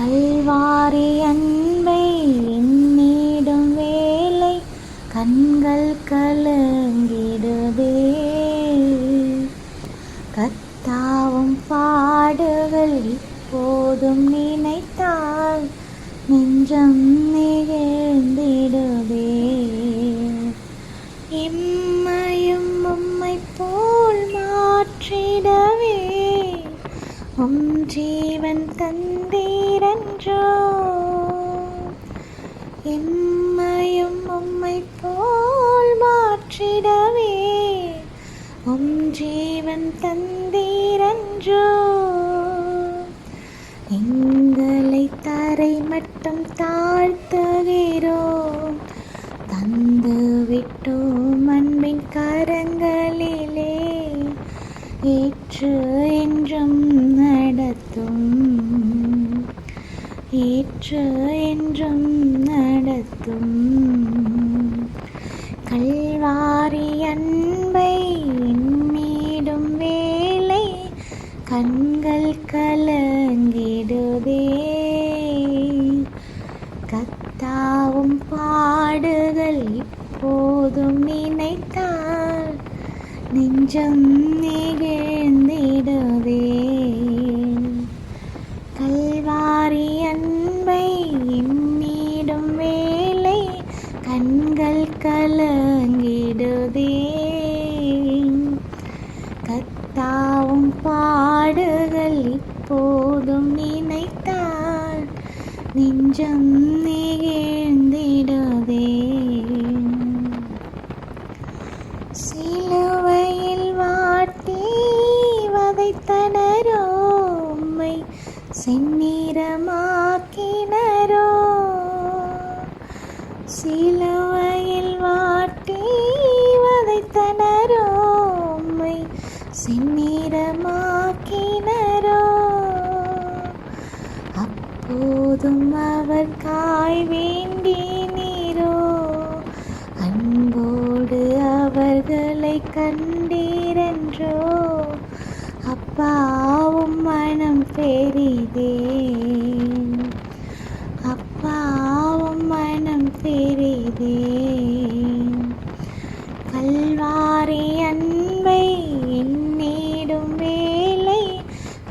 கல்வாரி அன்பை எண்ணிடும் வேளை கண்கள் கலங்கிடுதே. கத்தாவும் பாடுகள் இப்போதும் நினைத்தால் நெஞ்சம் நெகிழ்ந்திடுதே. எம்மையும் உம்மை போல் மாற்றிடவே உம் ஜீவன் தந்தீரன்றோ. எம்மையும் உம்மை போல் மாற்றிடவே உம் ஜீவன் தந்தீரன்றோ. எங்களை தரை மட்டும் தாழ்த்துகிறோம், தந்து விட்டோம் அன்பின் கரங்களிலே. ஏற்று என்றும் நடத்தும், ஏற்று என்றும் நடத்தும். கல்வாரி அன்பை எண்ணிடும் வேளை கண்கள் கலங்கிடுதே. கத்தாவும் பாடுகள் இப்போதும் நினைத்தால் நெஞ்சம் நெகிழ்ந்திடுதே. கல்வாரி அன்பை எண்ணிடும் வேளை கண்கள் கலங்கிடுதே. கத்தாவும் பாடுகள் இப்போதும் நினைத்தால் நெஞ்சம் நெகிழ்ந்திடுதே. சிலுவையில் வாட்டி வதைத்தனரோ, உம்மை செந்நிறமாக்கினரோ. சிலுவையில் வாட்டி வதைத்தனரோ, உம்மை செந்நிறமாக்கினரோ. அப்போதும் அவர் காய் வேண்டினீரோ, அன்போடு அவர்களை கண்டீரன்றோ. அப்பாவும் மனம் பெரிதே, அப்பாவும் மனம் பெரிதே. கல்வாரி அன்பை எண்ணிடும் வேளை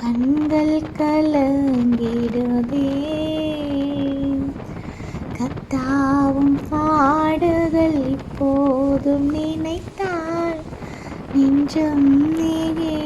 கண்கள் கலங்கிடுதே. கத்தாவும் பாடுகள் இப்போதும் நினைத்தால் நெஞ்சம் நெகிழ்ந்திடுதே.